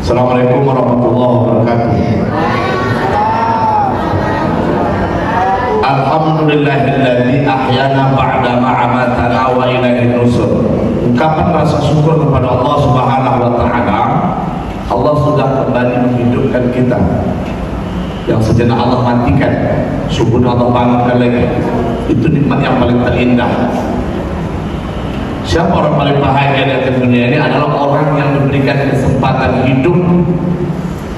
Assalamualaikum warahmatullahi wabarakatuh. Alhamdulillahilladzi ahyana ba'da ma'amatana wa ilaihin nusur. Ungkapan rasa syukur kepada Allah Subhanahu wa taala. Allah sudah kembali menghidupkan kita. Yang sejenak Allah matikan, subuh Allah bangunkan lagi. Itu nikmat yang paling terindah. Siapa orang paling bahagia di atas dunia ini? Adalah orang yang diberikan kesempatan hidup.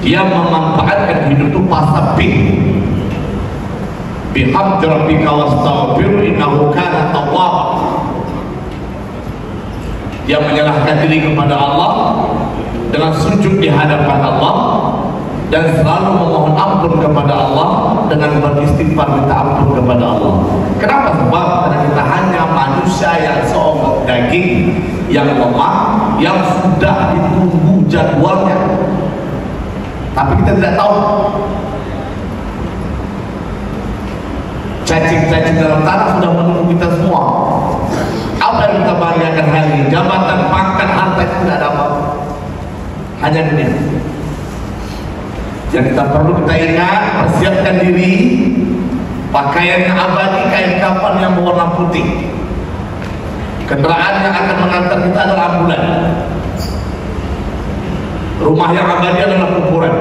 Dia memanfaatkan hidup itu pasabih. Bihamdi rabbika wastaghfir innahu kana tawwaba. Dia menyerahkan diri kepada Allah dengan sujud di hadapan Allah dan selalu memohon ampun kepada Allah dengan beristighfar minta ampun kepada Allah. Kenapa? Sebab karena kita hanya manusia yang seonggok daging, yang lemah, yang sudah ditunggu jadwalnya, tapi kita tidak tahu. Cacing-cacing dalam tanah sudah menunggu kita semua. Apa yang kita banggakan hari ini? Jabatan, pangkat, harta itu tidak ada apa, hanya dunia. Yang kita perlu kita ingat, persiapkan diri. Pakaian yang abadi, kain kafan yang berwarna putih. Kendaraan yang akan mengantar kita adalah ambulan. Rumah yang abadi adalah kuburan.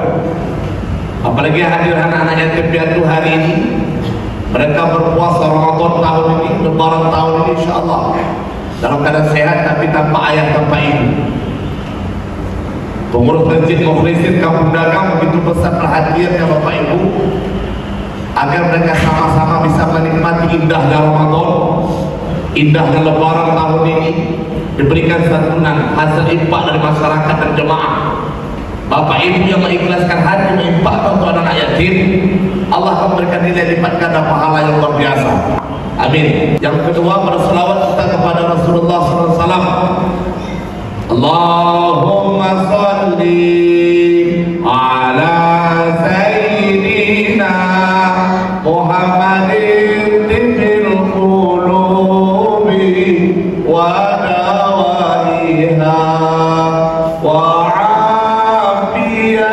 Apalagi hadir anak-anak yatim piatu hari ini. Mereka berpuasa Ramadan tahun ini, Lebaran tahun ini, insyaAllah dalam keadaan sehat tapi tanpa ayah, tanpa ibu. Pengurus masjid Mukhlisin Kampung Dagang begitu besar perhatiannya Bapak Ibu agar mereka sama-sama bisa menikmati indahnya Ramadan, indahnya Lebaran tahun ini, diberikan santunan hasil infak dari masyarakat dan jemaah. Bapak Ibu yang mengikhlaskan hati menginfakkan untuk anak yatim, Allah akan memberikan nilai lipat ganda pahala yang luar biasa. Amin. Yang kedua, berselawat kita kepada Rasulullah SAW. Allahumma salli ala sayyidina Muhammadin tibbil qulubi wa dawaiha wa afiyatil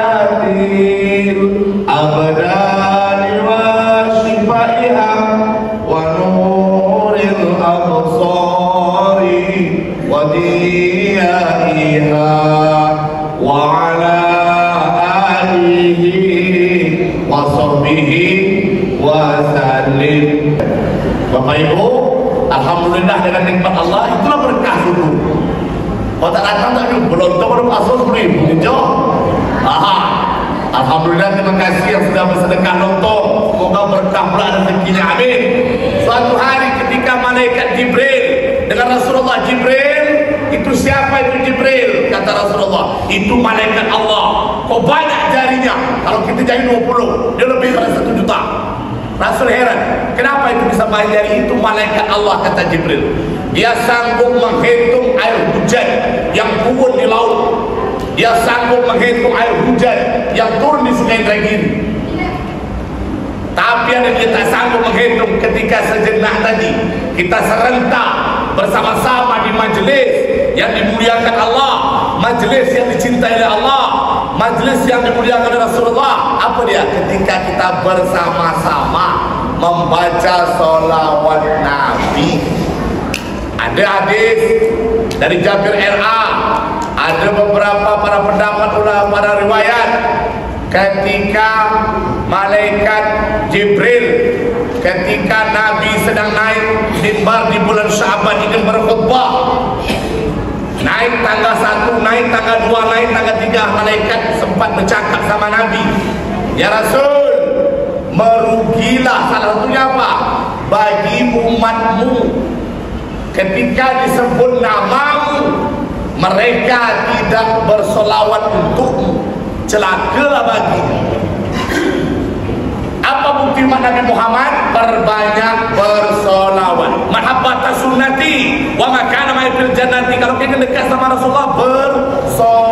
abdani wa shifaiha wa nuril absari wa wa ala alihi wa sahbihi wa sallim. Bapak Ibu, alhamdulillah dengan nikmat Allah itulah berkah dulu. Kalau tak datang tak belum tahu asal 10.000 hijau. Alhamdulillah, terima kasih yang sudah bersedekah lontong. Semoga berkah pula rezekinya. Amin. Suatu hari ketika malaikat Jibril dengan Rasulullah, Jibril itu siapa itu Jibril? Kata Rasulullah, itu malaikat Allah. Kok banyak jarinya? Kalau kita jari 20, dia lebih dari 1 juta. Rasul heran, kenapa itu bisa banyak jari? Itu malaikat Allah, kata Jibril. Dia sanggup menghitung air hujan yang turun di laut. Dia sanggup menghitung air hujan yang turun di sungai Indragiri. Tapi ada yang tak sanggup menghitung ketika sejenak tadi kita serentak bersama-sama di majelis yang dimuliakan Allah, majelis yang dicintai oleh Allah, majelis yang dimuliakan oleh Rasulullah. Apa dia? Ketika kita bersama-sama membaca sholawat Nabi. Ada hadis dari Jabir R.A., ada beberapa para pendapat ulama, para riwayat, ketika malaikat Jibril, ketika Nabi sedang naik mimbar di bulan Sya'ban ingin berkhutbah, naik tangga 1, naik tangga 2, naik tangga 3, malaikat sempat bercakap sama Nabi, ya Rasul, merugilah salah satunya apa? Bagi umatmu ketika disebut namamu mereka tidak bersolawat untukmu, celakalah bagimu. Apa bukti Nabi Muhammad? Berbanyak bersolawat. Mahabbata sunnati wa makana ma'ifil jannati. Kalau kita dekat sama Rasulullah, bersolawat.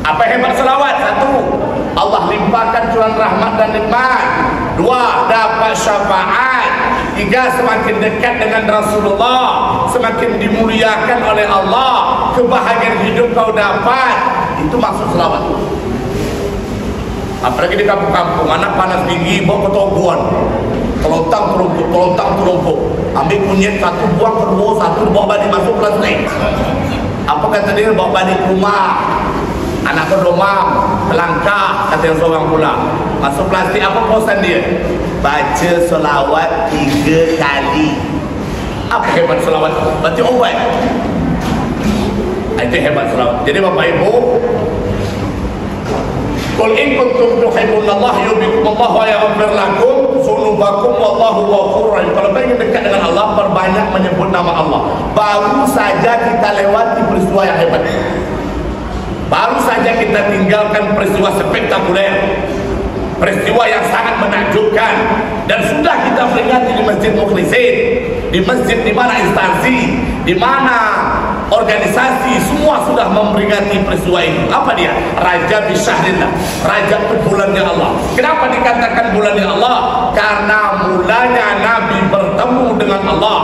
Apa hebat selawat? 1, Allah limpahkan curahan rahmat dan nikmat. 2, Dua, dapat syafaat. Tiga, semakin dekat dengan Rasulullah, semakin dimuliakan oleh Allah, kebahagiaan hidup kau dapat. Itu maksud selawat. Apalagi di kampung-kampung, anak panas tinggi, bawa ketobuan, telontang terumpuk, ambil kunyit satu, buang ke rumah satu, bawa balik masuk plastik. Apa kata dia? Bawa balik rumah, anak berdomam, kelangkah, kata yang seorang pula. Masuk plastik, apa posan dia? Baca selawat 3 kali. Apa hebat selawat? Baca obat. Itu hebat selawat. Jadi Bapak Ibu, qul in kuntum tuhibbunallaha yuhibbukumullah wa yaghfir lakum dzunubakum wallahu ghafurur rahim. Kalau ingin dekat dengan Allah, perbanyak menyebut nama Allah. Baru saja kita lewati peristiwa yang hebat. Baru saja kita tinggalkan peristiwa spektakuler, peristiwa yang sangat menakjubkan, dan sudah kita peringati di Masjid Mukhlisin, di masjid di mana instansi, di mana organisasi semua sudah memperingati peristiwa itu. Apa dia? Rajab bisyahrillah, Rajab itu bulannya Allah. Kenapa dikatakan bulannya Allah? Karena mulanya Nabi bertemu dengan Allah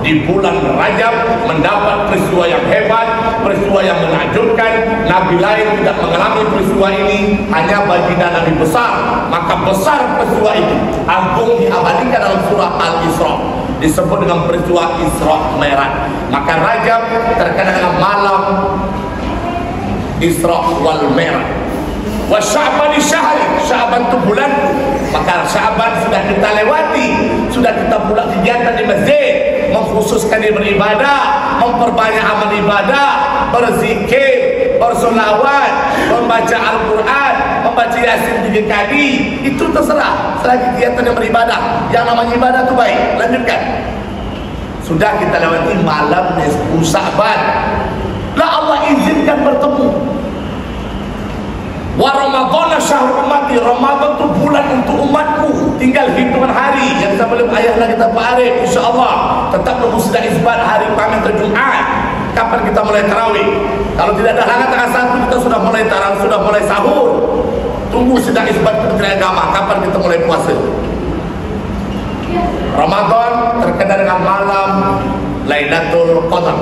di bulan Rajab, mendapat peristiwa yang hebat, peristiwa yang menakjubkan. Nabi lain tidak mengalami peristiwa ini, hanya baginda Nabi besar. Maka besar peristiwa itu, agung, diabadikan dalam surah Al-Isra, disebut dengan peristiwa Isra Mi'raj. Maka Rajab terkenal dengan malam Isra wal Mi'raj. Wa Sya'ban syahri, Sya'ban itu bulan. Maka Sya'ban sudah kita lewati, sudah kita bulat kegiatan di masjid, mengkhususkan di beribadah, memperbanyak amal ibadah, berzikir, bersolawat, membaca Al-Quran, membaca Yasin 3 kali. Itu terserah, selagi kegiatan yang beribadah. Yang namanya ibadah itu baik. Lanjutkan. Sudah kita lewati malam nisfu Sya'ban, lah Allah izinkan bertemu. Wa Ramadhan syahrul ummati, Ramadan itu bulan untuk umatku. Tinggal hitungan hari. Yang kita belum ayahlah kita Arif, insyaAllah tetap nunggu sudah isbat hari Kamis atau Jumat. Kapan kita mulai tarawih? Kalau tidak ada halangan tanggal 1 kita sudah mulai tarawih, sudah mulai sahur. Tunggu sudah isbat Kementerian Agama, kapan kita mulai puasa. Ramadan terkenal dengan malam Lailatul Qadar.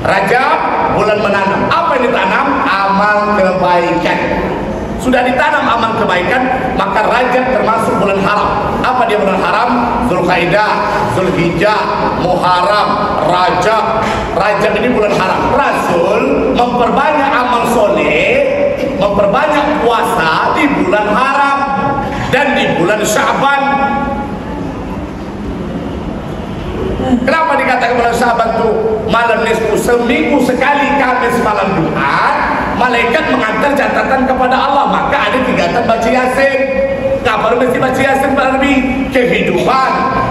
Rajab bulan menanam. Apa yang ditanam? Amal kebaikan. Sudah ditanam amal kebaikan, maka Rajab termasuk bulan haram. Apa dia bulan haram? Zulkaidah, Zulhijjah, Muharram, Rajab. Rajab ini bulan haram. Rasul memperbanyak amal soleh, memperbanyak puasa di bulan haram dan di bulan Sya'ban. Kenapa dikatakan bulan Sya'ban itu malam nisfu? Seminggu sekali Kamis malam Jumat, malaikat mengantar catatan kepada Allah. Maka ada kegiatan baca Yasin. Kenapa mesti baca Yasin Pak Nabi? Kehidupan,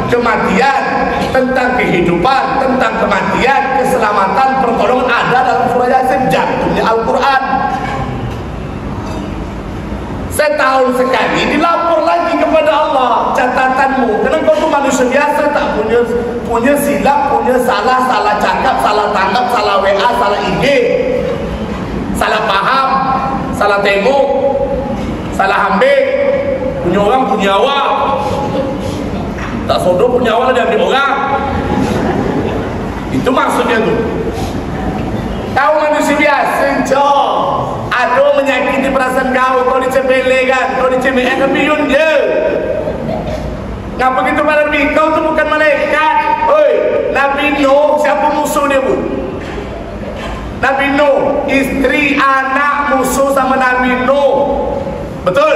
kematian, tentang kehidupan, tentang kematian, keselamatan, pertolongan ada dalam surah Yasin, jantungnya Al-Quran. Setahun sekali dilapor lagi kepada Allah catatanmu. Karena kau tu manusia biasa, tak punya silap, punya salah cakap, salah tangkap, salah WA, salah IG, salah paham, salah tengok, salah ambil. Punya orang punya awak, tak sodok punya awak dia ambil orang. Itu maksudnya tu. Kau manusia biasa, jom. Ada menyakiti perasaan kau dicebelekan, kau dicemehkan, biyun je. Ngapa gitu Pak Nabi? Kau tu bukan malaikat. Oi, Nabi Nuh, siapa musuh dia bu? Nabi Nuh, istri, anak musuh sama Nabi Nuh. Betul?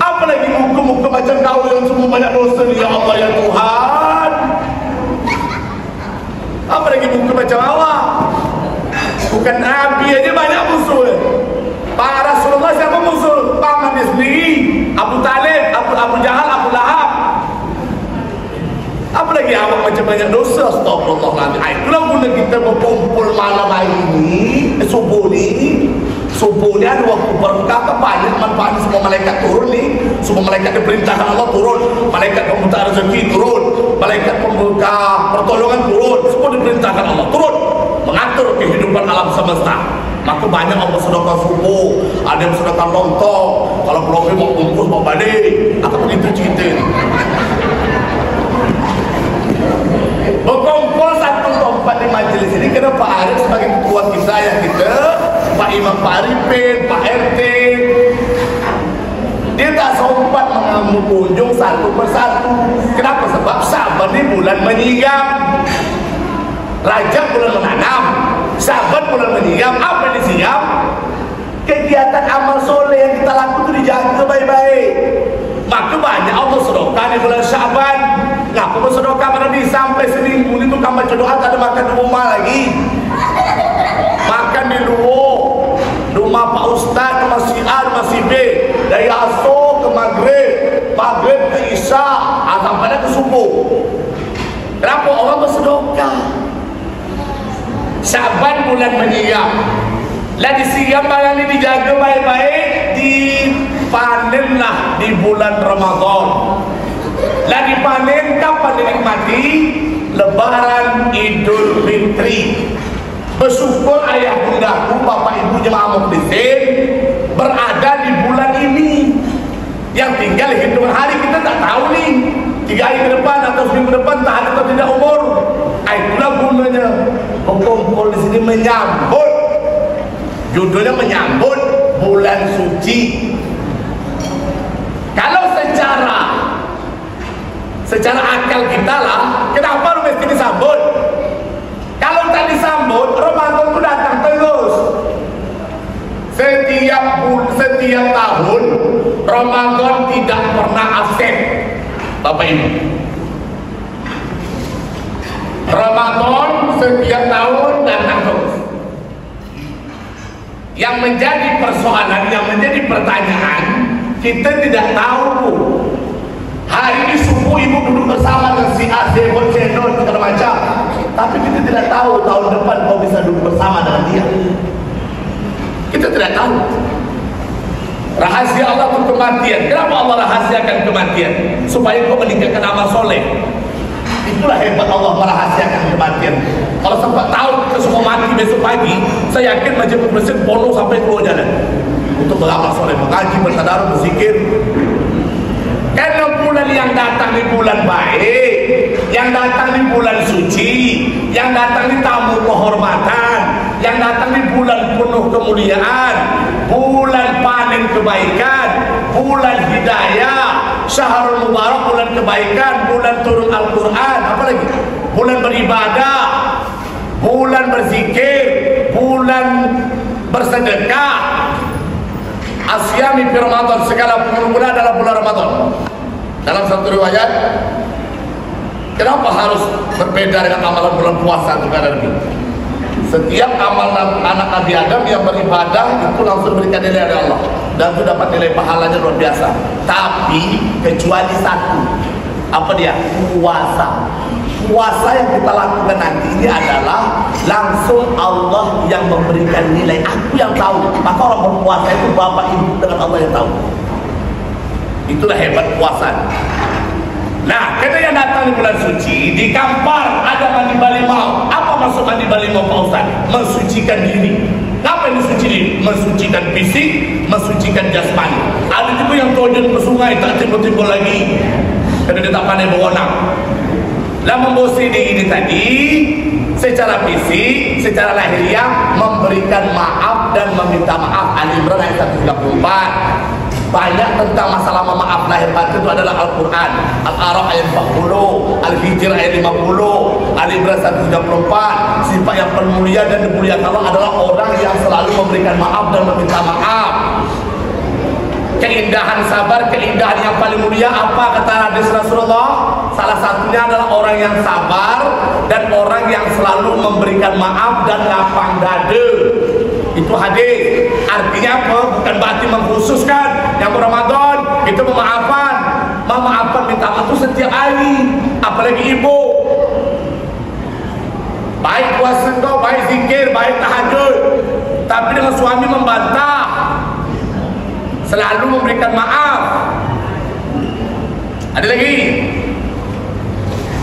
Apa lagi muka-muka macam kau yang semua banyak dosa ni, ya Allah ya Tuhan? Apa lagi muka macam awak? Bukan Nabi aja banyak musuh. Pak Rasulullah siapa musuh? Paman dia sendiri, Abu Talib, Abu Jahal, Abu Lahab. Apa lagi awak macam banyak dosa? Astagfirullahaladzim. Itulah guna kita berkumpul malam hari ini, subuh ni ada waktu berkata banyak manfaat. Semua malaikat turun ni, semua malaikat diperintahkan Allah turun, malaikat pembuka rezeki turun, malaikat pembuka pertolongan turun, semua diperintahkan Allah turun mengatur kehidupan alam semesta. Maka banyak orang bersedekah subuh, ada yang bersedekah lontong. Kalau belum mau bungkus mau balik, akan begitu cerita ni. Berkumpul satu tempat di majlis ini kena Pak Arif sebagai ketua kita yang kita, Pak Imam Pak Arifin, Pak RT. Dia tak sempat mengunjung satu persatu. Kenapa? Sebab Syaban ni bulan menyiram, Rajab bulan menanam, Syaban bulan menyiram. Apa yang disiram? Kegiatan amal soleh yang kita lakukan itu dijaga baik-baik. Maka banyak Allah sedekah di bulan Syaban. Ngaku bersedekah pada Nabi sampai seminggu itu kamu baca doa, tak ada makan di rumah lagi. Makan di luar, rumah Pak Ustaz, rumah si A, rumah si B, dari Asar ke Maghrib, Maghrib ke Isya, sampai ke subuh. Kenapa orang bersedekah? Syaban bulan menyiram. Lagi siram barang ini dijaga baik-baik, dipanenlah di bulan Ramadan. Lagi panen kapan dinikmati? Lebaran Idul Fitri. Bersyukur ayah bundaku, bapak ibu jemaah mukminin berada di bulan ini. Yang tinggal hitungan hari kita tak tahu nih, 3 hari ke depan atau seminggu ke depan tak ada atau tidak umur. Itulah gunanya berkumpul di sini menyambut. Judulnya menyambut bulan suci. Kalau secara akal kita lah, kenapa mesti disambut? Kalau tak disambut, Ramadan itu datang terus. Setiap tahun Ramadan tidak pernah absen, Bapak Ibu. Ramadan setiap tahun datang terus. Yang menjadi persoalan, yang menjadi pertanyaan, kita tidak tahu. Hari ini subuh ibu duduk bersama dengan si A, C, B, C, D, segala macam. Tapi kita tidak tahu tahun depan kau bisa duduk bersama dengan dia. Kita tidak tahu. Rahasia Allah itu kematian. Kenapa Allah rahasiakan kematian? Supaya kau meninggalkan amal soleh. Itulah hebat Allah merahasiakan kematian. Kalau sempat tahu kita semua mati besok pagi, saya yakin majlis masjid penuh sampai keluar jalan untuk beramal soleh, mengaji, bertadarus, berzikir. Karena bulan yang datang di bulan baik, yang datang di bulan suci, yang datang di tamu kehormatan, yang datang di bulan penuh kemuliaan, bulan panen kebaikan, bulan hidayah, Syahrul Mubarak, bulan kebaikan, bulan turun Al-Quran, apa lagi? Bulan beribadah, bulan berzikir, bulan bersedekah. Asyami fi Ramadan, segala bulan adalah bulan Ramadan. Dalam satu riwayat, kenapa harus berbeda dengan amalan bulan puasa itu kan Nabi? Setiap amalan anak Nabi Adam yang beribadah itu langsung diberikan nilai dari Allah dan itu dapat nilai pahalanya luar biasa. Tapi kecuali satu, apa dia? Puasa. Puasa yang kita lakukan nanti ini adalah langsung Allah yang memberikan nilai. Aku yang tahu. Maka orang berpuasa itu bapak ibu dengan Allah yang tahu. Itulah hebat puasa. Nah, kita yang datang di bulan suci, di Kampar ada mandi balimau. Apa maksud mandi balimau Pak Ustaz? Mensucikan diri. Apa yang mensuci diri? Mensucikan fisik, mensucikan jasmani. Ada juga yang terjun ke sungai tak timbul-timbul lagi karena dia tak pandai berenang. Lah membersih diri ini tadi secara fisik, secara lahiriah, memberikan maaf dan meminta maaf. Ali Imran ayat 134. Banyak tentang masalah maaf lahir batin itu adalah Al-Quran. Al-A'raf ayat 40, Al-Hijr ayat 50, Ali Imran 134. Sifat yang paling mulia dan dimuliakan Allah adalah orang yang selalu memberikan maaf dan meminta maaf. Keindahan sabar, keindahan yang paling mulia apa kata hadis Rasulullah? Salah satunya adalah orang yang sabar dan orang yang selalu memberikan maaf dan lapang dada. Itu hadis. Artinya apa? Bukan berarti mengkhususkan yang Ramadan itu memaafkan minta maaf itu setiap hari, apalagi ibu. Baik puasa kau, baik zikir, baik tahajud, tapi dengan suami membantah, selalu memberikan maaf. Ada lagi.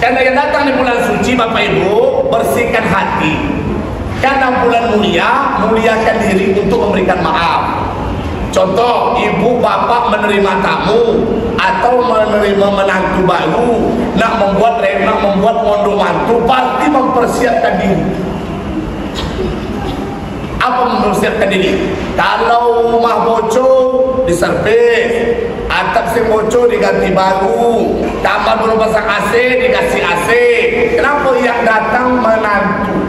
Karena yang datang di bulan suci, Bapak Ibu, bersihkan hati. Karena bulan mulia, muliakan diri untuk memberikan maaf. Contoh, ibu bapak menerima tamu atau menerima menantu baru, nak membuat mondo mantu, pasti mempersiapkan diri. Apa mempersiapkan diri? Kalau rumah bocor diservis, atap si bocor diganti baru, kamar belum pasang AC dikasih AC. Kenapa yang datang menantu?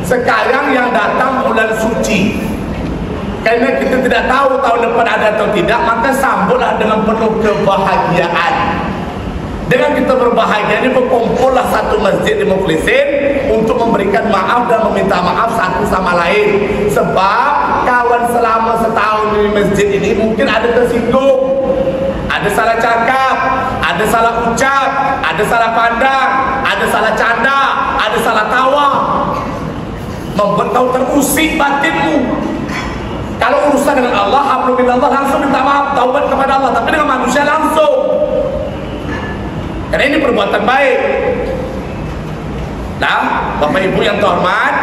Sekarang yang datang bulan suci, karena kita tidak tahu tahun depan ada atau tidak, maka sambutlah dengan penuh kebahagiaan. Dengan kita berbahagia ini, berkumpullah satu masjid di Muflisin untuk memberikan maaf dan meminta maaf satu sama lain. Sebab kawan selama setahun di masjid ini mungkin ada tersinggung, ada salah cakap, ada salah ucap, ada salah pandang, ada salah canda, ada salah tawa, membuat kau terusik batinmu. Kalau urusan dengan Allah, hablumillah, langsung minta maaf, taubat kepada Allah. Tapi dengan manusia langsung, karena ini perbuatan baik. Nah, Bapak Ibu yang terhormat,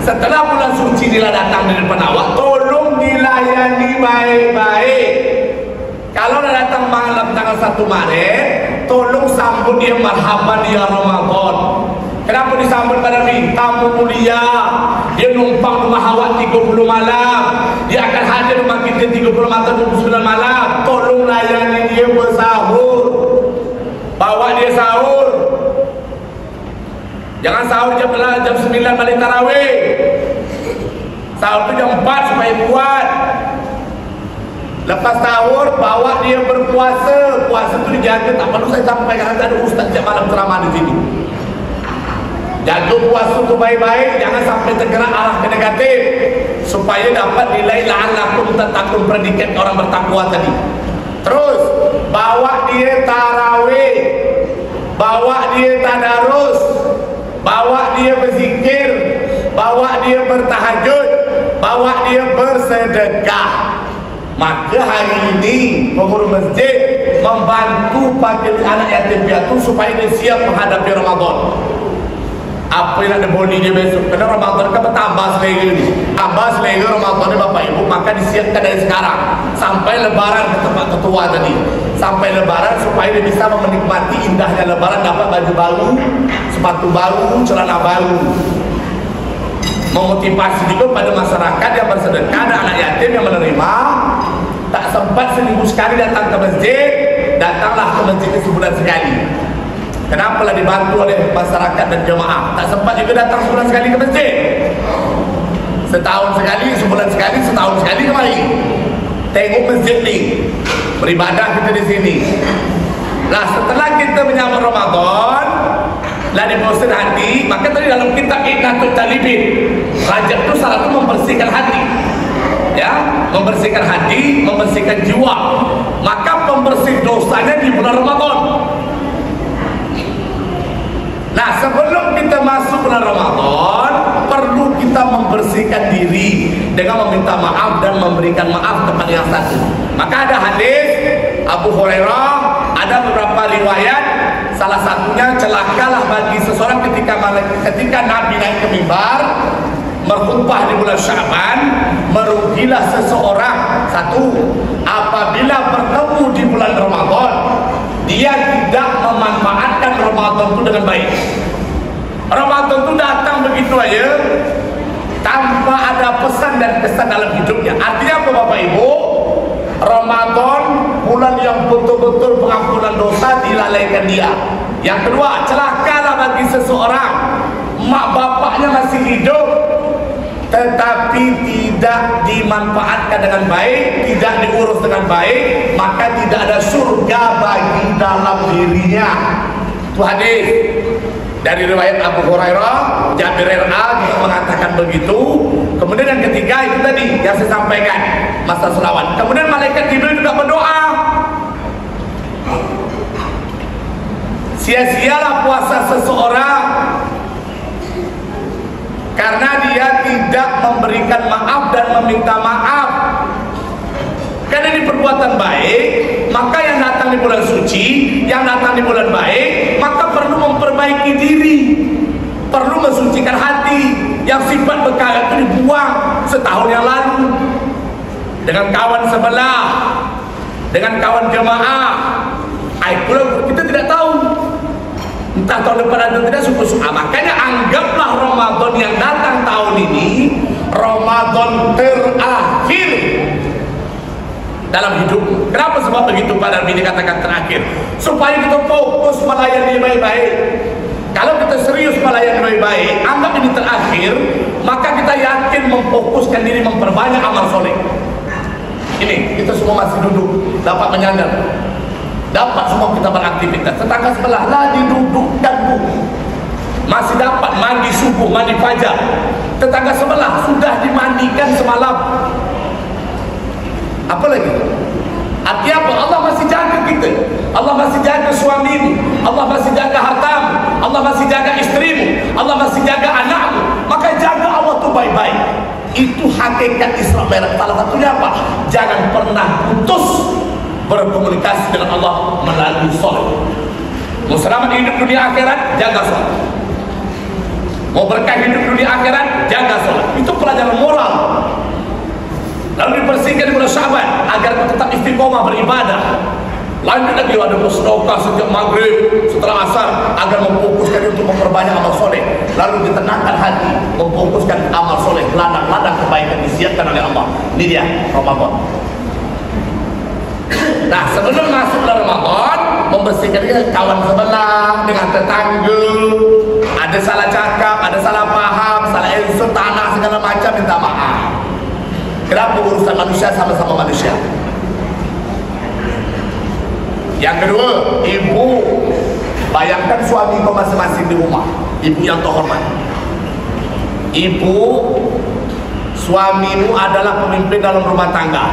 setelah bulan suci inilah datang di depan awak, tolong dilayani baik-baik. Kalau datang malam tanggal 1 Maret, tolong sambut dia marhaban ya Ramadan. Kenapa disambut pada tamu mulia? Dia numpang rumah awak 30 malam, dia akan hadir rumah kita 30 atau 29 malam. Tolong layani dia bersahur, bawa dia sahur. Jangan sahur jam 9 balik tarawih. Sahur itu jam 4 supaya kuat. Lepas sahur bawa dia berpuasa. Puasa itu dijaga, tak perlu saya sampaikan, ada ustaz tiap malam ceramah di sini. Jaga puasa itu baik-baik, jangan sampai tergerak arah ke negatif, supaya dapat nilai la'allakum tattaqun, predikat orang bertakwa tadi. Terus bawa dia tarawih, bawa dia tadarus, bawa dia berzikir, bawa dia bertahajud, bawa dia bersedekah. Maka hari ini pengurus masjid membantu pakil anak yatim piatu supaya dia siap menghadapi Ramadan. Apa yang ada body dia besok? Karena Ramadan kan bertambah selagi ni, tambah selagi Ramadan ni Bapak Ibu, maka disiapkan dari sekarang sampai Lebaran ke tempat ketua tadi. Sampai Lebaran supaya dia bisa menikmati indahnya Lebaran, dapat baju baru, sepatu baru, celana baru. Memotivasi juga pada masyarakat yang bersedekah dan anak yatim yang menerima. Tak sempat seminggu sekali datang ke masjid, datanglah ke masjid sebulan sekali. Kenapa lah dibantu oleh masyarakat dan jemaah? Tak sempat juga datang sebulan sekali ke masjid. Setahun sekali, sebulan sekali, setahun sekali kemari. Tengok masjid ni, beribadah kita di sini. Nah, setelah kita menyambut Ramadan, lah dibosan hati, maka tadi dalam kitab Iqnatul Talibin, Rajab itu salah satu membersihkan hati, ya, membersihkan hati, membersihkan jiwa. Maka pembersih dosanya di bulan Ramadan. Nah, sebelum kita masuk bulan Ramadan, perlu kita membersihkan diri dengan meminta maaf dan memberikan maaf kepada yang satu. Maka ada hadis Abu Hurairah, ada beberapa riwayat. Salah satunya, celakalah bagi seseorang ketika Nabi naik ke mimbar berkhutbah di bulan Sya'ban, merugilah seseorang satu apabila bertemu di bulan Ramadan, dia tidak memanfaatkan Ramadan itu dengan baik. Ramadan itu datang begitu aja tanpa ada pesan dan kesan dalam hidupnya. Artinya apa Bapak Ibu? Ramadan bulan yang betul-betul pengampunan dosa dilalaikan dia. Yang kedua, celakalah bagi seseorang mak bapaknya masih hidup tetapi tidak dimanfaatkan dengan baik, tidak diurus dengan baik, maka tidak ada surga bagi dalam dirinya. Itu hadis dari riwayat Abu Hurairah, Jabir RA juga mengatakan begitu. Kemudian yang ketiga itu tadi yang saya sampaikan, masa selawat. Kemudian malaikat Jibril juga berdoa. Sia-sialah puasa seseorang karena dia tidak memberikan maaf dan meminta maaf. Karena ini perbuatan baik, maka yang datang di bulan suci, yang datang di bulan baik, maka perlu memperbaiki diri, perlu mensucikan hati. yang sifat berkarat itu dibuang setahun yang lalu dengan kawan sebelah, dengan kawan jemaah. Kita tidak tahu entah tahun depan ada tidak suka-suka. Makanya anggaplah Ramadan yang datang tahun ini Ramadan terakhir dalam hidup. Kenapa sebab begitu Pak Darmi dikatakan terakhir? Supaya kita fokus melayani baik-baik. Kalau kita serius melayani baik-baik, anggap ini terakhir, maka kita yakin memfokuskan diri memperbanyak amal soleh. Ini kita semua masih duduk, dapat menyandar, dapat semua kita beraktivitas. Tetangga sebelah lagi dudukkan bu, masih dapat mandi subuh, mandi fajar. Tetangga sebelah sudah dimandikan semalam. Apa lagi? Artinya apa? Allah masih jaga kita. Allah masih jaga suamimu, Allah masih jaga hartamu, Allah masih jaga istrimu, Allah masih jaga anakmu. Maka jaga Allah tu baik-baik. Itu hakikat Islam. Salah satunya apa? Jangan pernah putus berkomunikasi dengan Allah melalui sholat. Mau selamat hidup dunia akhirat, jaga sholat. Mau berkah hidup dunia akhirat, jaga sholat. Itu pelajaran moral. Lalu dibersihkan di bulan Syaban agar tetap istiqomah beribadah. Lanjut lagi ada bersedekah sejak maghrib, setelah asar, agar memfokuskan untuk memperbanyak amal soleh. Lalu ditenangkan hati, memfokuskan amal soleh, ladang-ladang kebaikan disiapkan oleh Allah. Ini dia Ramadan. Nah, sebelum masuk bulan Ramadan, membersihkan kawan sebelah dengan tetangga. Ada salah cakap, ada salah paham, salah insut tanah segala macam, minta maaf. Kenapa urusan manusia sama-sama manusia? Yang kedua, ibu, bayangkan suami kau masing-masing di rumah. Ibu yang terhormat, ibu, suamimu adalah pemimpin dalam rumah tangga.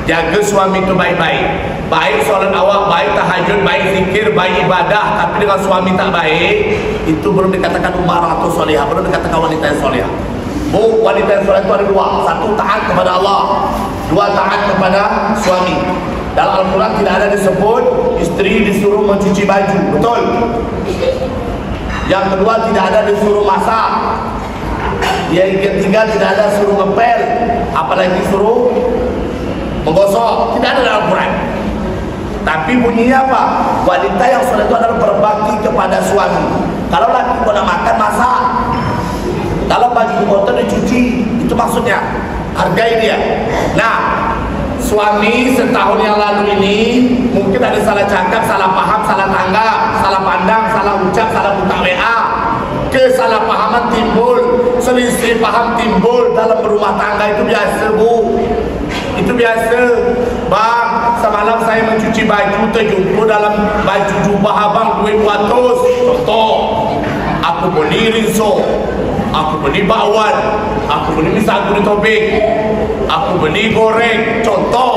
Jaga suami itu baik-baik. Baik solat awal, baik tahajud, baik zikir, baik ibadah. Tapi dengan suami tak baik, itu belum dikatakan umarah atau solihah, belum dikatakan wanita yang solihah. Bu, wanita yang soleh itu ada dua. Satu, taat kepada Allah. Dua, taat kepada suami. Dalam Al-Quran tidak ada disebut istri disuruh mencuci baju. Betul? Yang kedua, tidak ada disuruh masak. Yang ketiga, tidak ada suruh ngepel, apalagi suruh menggosok. Tidak ada dalam Al-Quran. Tapi bunyinya apa? Wanita yang soleh itu adalah berbakti kepada suami. Kalau laki kau nak makan, masak. Kalau baju kotor dicuci, itu maksudnya. Hargai dia. Nah, suami setahun yang lalu ini mungkin ada salah cakap, salah paham, salah tanggap, salah pandang, salah ucap, salah buka WA. Kesalahpahaman timbul, selisih paham timbul dalam rumah tangga. Itu biasa bu, itu biasa. Bang, semalam saya mencuci baju, terjumpa dalam baju jubah abang duit 200. Contoh, aku beli rinso, aku beli bakwan, aku beli sagu di topik, aku beli goreng. Contoh,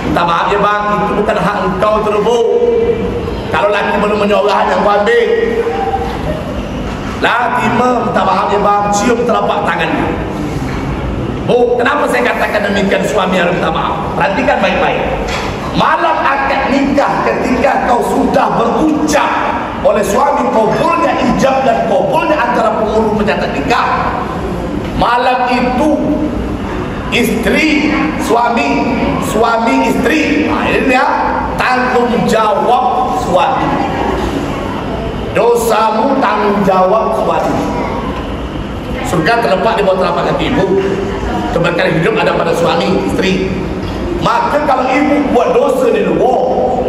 minta maaf ya bang, itu bukan hak engkau terbu. Kalau laki belum menyolah, yang kau ambil. Lah, terima, minta maaf ya bang, cium telapak tangan. Bu, kenapa saya katakan demikian? Suami harus minta maaf. Perhatikan baik-baik. Malam akad nikah, ketika kau sudah berucap oleh suami kabulnya ijab dan kabulnya antara pengurus pencatat nikah, malam itu istri, suami istri, nah ini ya, tanggung jawab suami. Dosamu tanggung jawab suami. Surga terletak di bawah telapak kaki ibu. Keberkahan hidup ada pada suami istri. Maka kalau ibu buat dosa di luar,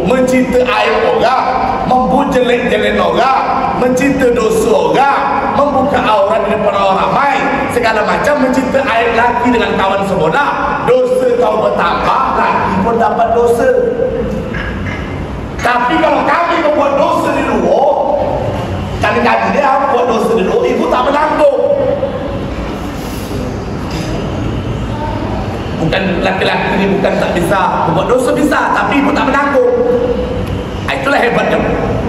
mencinta aib orang, membuat jelek-jelek orang, mencinta dosa orang, membuka aurat di depan orang ramai, segala macam, mencinta aib laki dengan kawan sebelah, dosa kau bertambah, laki pun dapat dosa. Tapi kalau kami membuat dosa di luar, kali-kali dia buat dosa di luar, ibu tak menanggung. Bukan laki-laki ini bukan tak bisa membuat dosa, bisa, tapi ibu tak menanggung. Itulah hebatnya.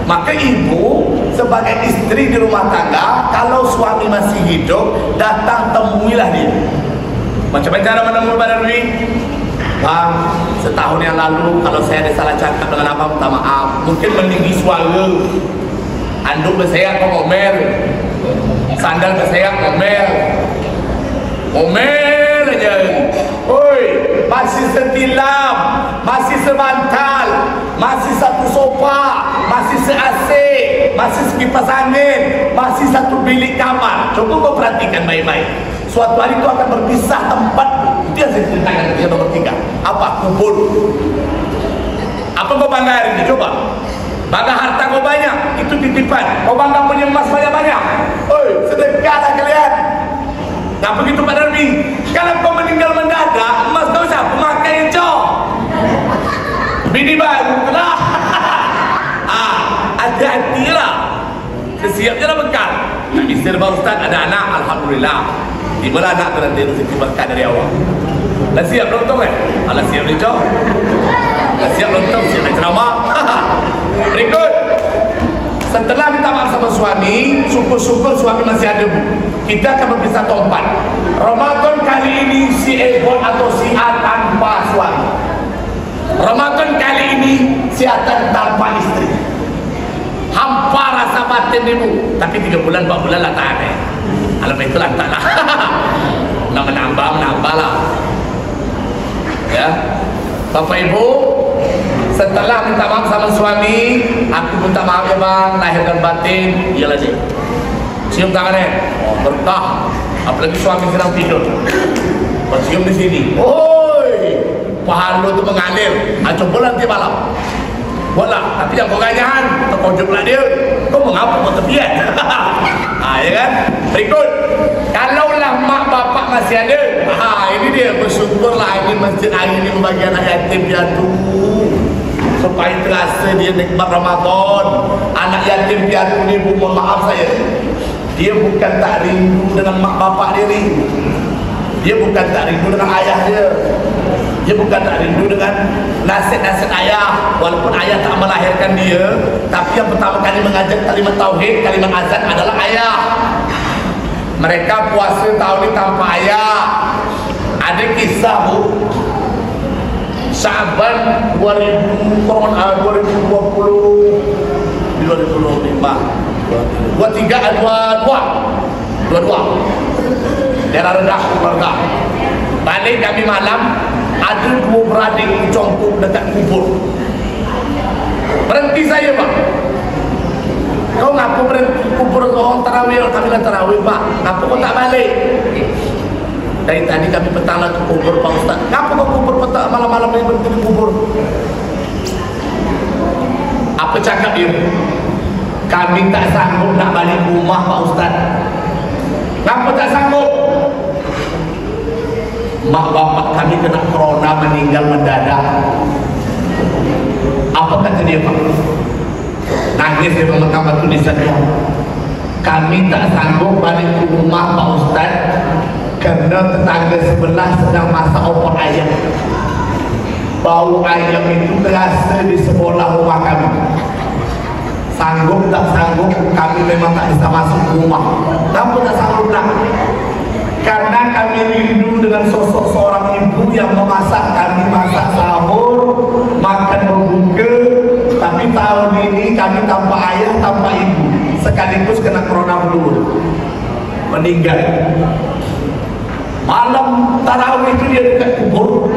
Maka ibu sebagai istri di rumah tangga, kalau suami masih hidup, datang temuilah dia. Macam mana cara menemui Pak Darmi? Bang, setahun yang lalu kalau saya ada salah cakap dengan abang, minta maaf. Mungkin meninggi suara, anduk saya kau ngomel. Sandal berseyak ngomel. Ngomel aja. Oi, masih setilam, masih sebantal, masih satu sofa, masih se-AC, masih sekipas angin, masih satu bilik kamar. Coba kau perhatikan baik-baik. Suatu hari kau akan berpisah tempat. Itu yang saya ceritakan yang nomor 3. Apa? Kubur. Apa kau bangga hari ini? Coba. Bangga harta kau banyak, itu titipan. Kau bangga punya emas banyak-banyak. Oi, sedekahlah kalian. Nah begitu Pak Darbi, kalau kau meninggal mendadak, emas kau siapa? Pakai cok. Bini baru lah. Hati-hatilah. Siapnya lah bekal. Istri Pak Ustaz ada anak, alhamdulillah. Di mana anak berhenti rezeki berkah dari awal. Dah siap lontong kan? Alah siap ni cok. Dah siap lontong, siap nak ceramah. Berikut. Setelah minta maaf sama suami, syukur-syukur suami masih ada, Bu. Kita akan berpisah tempat. Ramadan kali ini si Ebon atau si A tanpa suami. Ramadan kali ini si A tanpa istri. Hampa rasa batin ni, Bu. Tapi 3 bulan 4 bulan lah tak ada. Alamak itu lantak lah. Nak menambah lah. Ya, Bapak Ibu, setelah minta maaf sama suami, aku minta maaf ya bang, lahir dan batin. Iyalah sih. Cium tangannya. Oh, berkah. Apalagi suami sedang tidur. Cium di sini. Oi, pahala tu mengalir. Coba nanti malam. Buatlah, tapi jangan kau ganyahan. Terkojok pula dia. Kau mengapa kau tepian? Ya kan? Berikut. Kalaulah mak bapak masih ada, ini dia bersyukurlah ini masjid hari ini membagi anak yatim piatu supaya terasa dia nikmat Ramadan. Anak yatim piatu ni, Bu, mohon maaf saya, dia bukan tak rindu dengan mak bapak dia ni, dia bukan tak rindu dengan ayah dia, dia bukan tak rindu dengan nasihat-nasihat ayah. Walaupun ayah tak melahirkan dia, tapi yang pertama kali mengajak kalimat tauhid, kalimat azan adalah ayah. Mereka puasa tahun ini tanpa ayah. Ada kisah, Bu, Syaban 2020 2025 22 daerah rendah keluarga. Balik kami malam, ada 2 beradik congkuk dekat kubur. Berhenti saya, Pak. Kau ngapa berhenti kubur orang tarawih, kami nak tarawih, Pak? Ngapa kau tak balik? Dari tadi kami petang lah ke kubur, Pak Ustaz. Ngapa kau kubur petang malam-malam ni berhenti di kubur? Apa cakap dia? Kami tak sanggup nak balik rumah, Pak Ustaz. Ngapa tak sanggup? Mak bapak kami kena corona meninggal mendadak. Apa kata dia, Pak? Nangis dia memegang batu di sana. Kami tak sanggup balik ke rumah, Pak Ustaz, kerana tetangga sebelah sedang masak opor ayam. Bau ayam itu terasa di sebelah rumah kami. Sanggup tak sanggup, kami memang tak bisa masuk ke rumah. Kenapa tak sanggup nak? Karena kami rindu dengan sosok seorang ibu yang memasak. Kami masak sahur, makan berbuka. Tapi tahun ini kami tanpa ayah, tanpa ibu, sekaligus kena corona dulu, meninggal. Malam tarawih itu dia dekat kubur.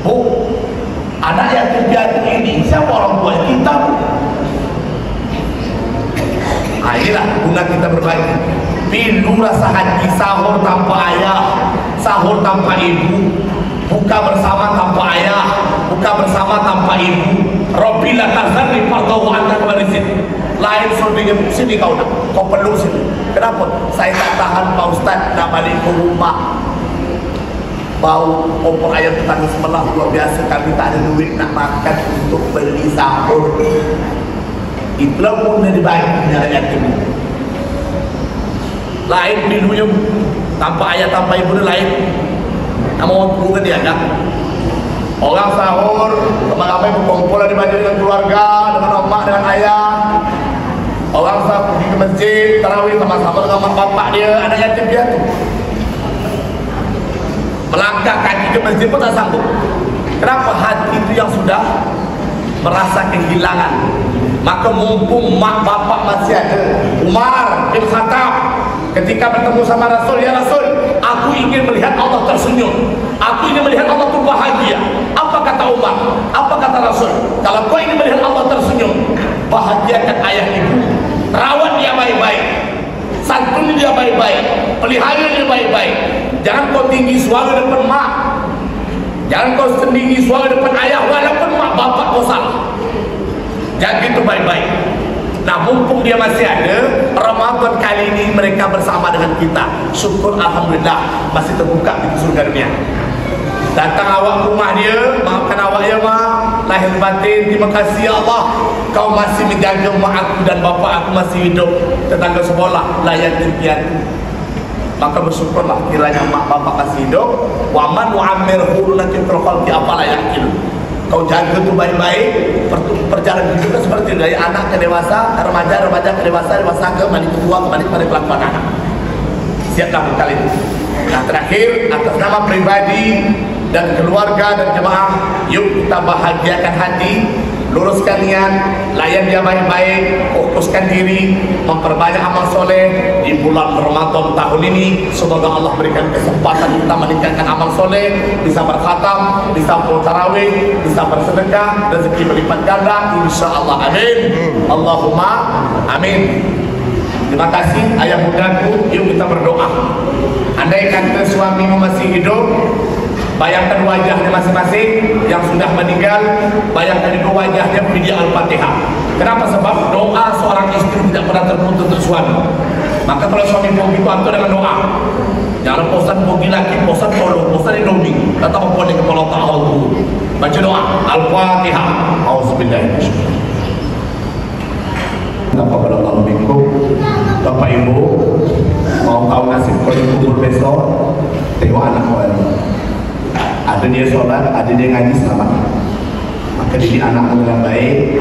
Bu, anak yatim piatu ini siapa orang tua kita? Inilah guna kita berbagi. Pilu rasa hati, sahur tanpa ayah, sahur tanpa ibu, buka bersama tanpa ayah, buka bersama tanpa ibu. Rabbi la tazarni fardahu anta kembali sini. Lain suruh sini kau nak, kau perlu sini. Kenapa? Saya tak tahan, Pak Ustaz, nak balik ke rumah. Bau opor ayam tetangga sebelah luar biasa. Kami tak ada duit nak makan untuk beli sahur. Itulah pun dari baik dari yatim. Lain pilunya tanpa ayah, tanpa ibu dia lain. Nama orang tua kan dia ada. Orang sahur, ramai-ramai berkumpul di masjid dengan keluarga, dengan omak, dengan ayah. Orang sahur pergi ke masjid, tarawih sama-sama dengan mak bapak dia, anak yatim piatu. Melangkah kaki ke masjid pun tak sanggup. Kenapa? Hati itu yang sudah merasa kehilangan, Maka mumpung mak bapak masih ada, Umar bin Khattab ketika bertemu sama Rasul, ya Rasul, aku ingin melihat Allah tersenyum, aku ingin melihat Allah itu bahagia. Apa kata Umar? Apa kata Rasul? Kalau kau ingin melihat Allah tersenyum, bahagiakan ayah ibu, rawat dia baik-baik, santuni dia baik-baik, pelihara dia baik-baik. Jangan kau tinggi suara depan mak, jangan kau tinggi suara depan ayah, walaupun mak bapak kau salah. Jaga itu baik-baik. Nah, mumpung dia masih ada, Ramadan kali ini mereka bersama dengan kita. Syukur alhamdulillah masih terbuka di surga dunia. Datang awak ke rumah dia, maafkan awak ya mak, lahir batin, terima kasih ya Allah, kau masih menjaga mak aku dan bapak aku masih hidup, tetangga sekolah layan impianku. Maka bersyukurlah kiranya mak bapak masih hidup. Wa man wa'amirhu lakin fil khalqi afala yaqilun. Kau jaga tu baik-baik. Perjalanan hidup seperti dari anak ke dewasa, remaja ke dewasa, dewasa ke mandi tua, kembali pada kelakuan anak. Siaplah bekal itu. Nah, terakhir atas nama pribadi dan keluarga dan jemaah, yuk kita bahagiakan hati, luruskan niat, layan dia baik-baik, fokuskan diri, memperbanyak amal soleh di bulan Ramadan tahun ini. Semoga Allah berikan kesempatan kita meningkatkan amal soleh, bisa berkhatam, bisa tarawih, bisa bersedekah, rezeki berlipat ganda, insyaallah. Amin. Allahumma amin. Terima kasih ayah bundaku. Yuk kita berdoa. Andai kata suamimu masih hidup, bayangkan wajahnya masing-masing. Yang sudah meninggal, bayangkan juga wajahnya di Al-Fatihah. Kenapa? Sebab doa seorang istri tidak pernah terputus untuk suami. Maka kalau suami pergi bantu dengan doa. Jangan bosan pergi lagi, bosan tolong, bosan indomie, datang ke kepala ta'ala. Baca doa Al-Fatihah. Auzubillahi. Barakallahu fikum. Bapak Ibu, mau kau ngasih kubur besok, tengok anak kau ini. Ada dia sholat, ada dia ngaji selamat. Maka didik anak dengan baik,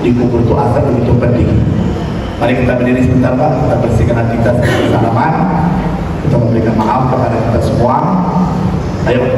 dikubur itu asal begitu penting. Mari kita berdiri sebentar Pak, kita bersihkan hati kita, salaman, kita memberikan maaf kepada kita semua. Ayo.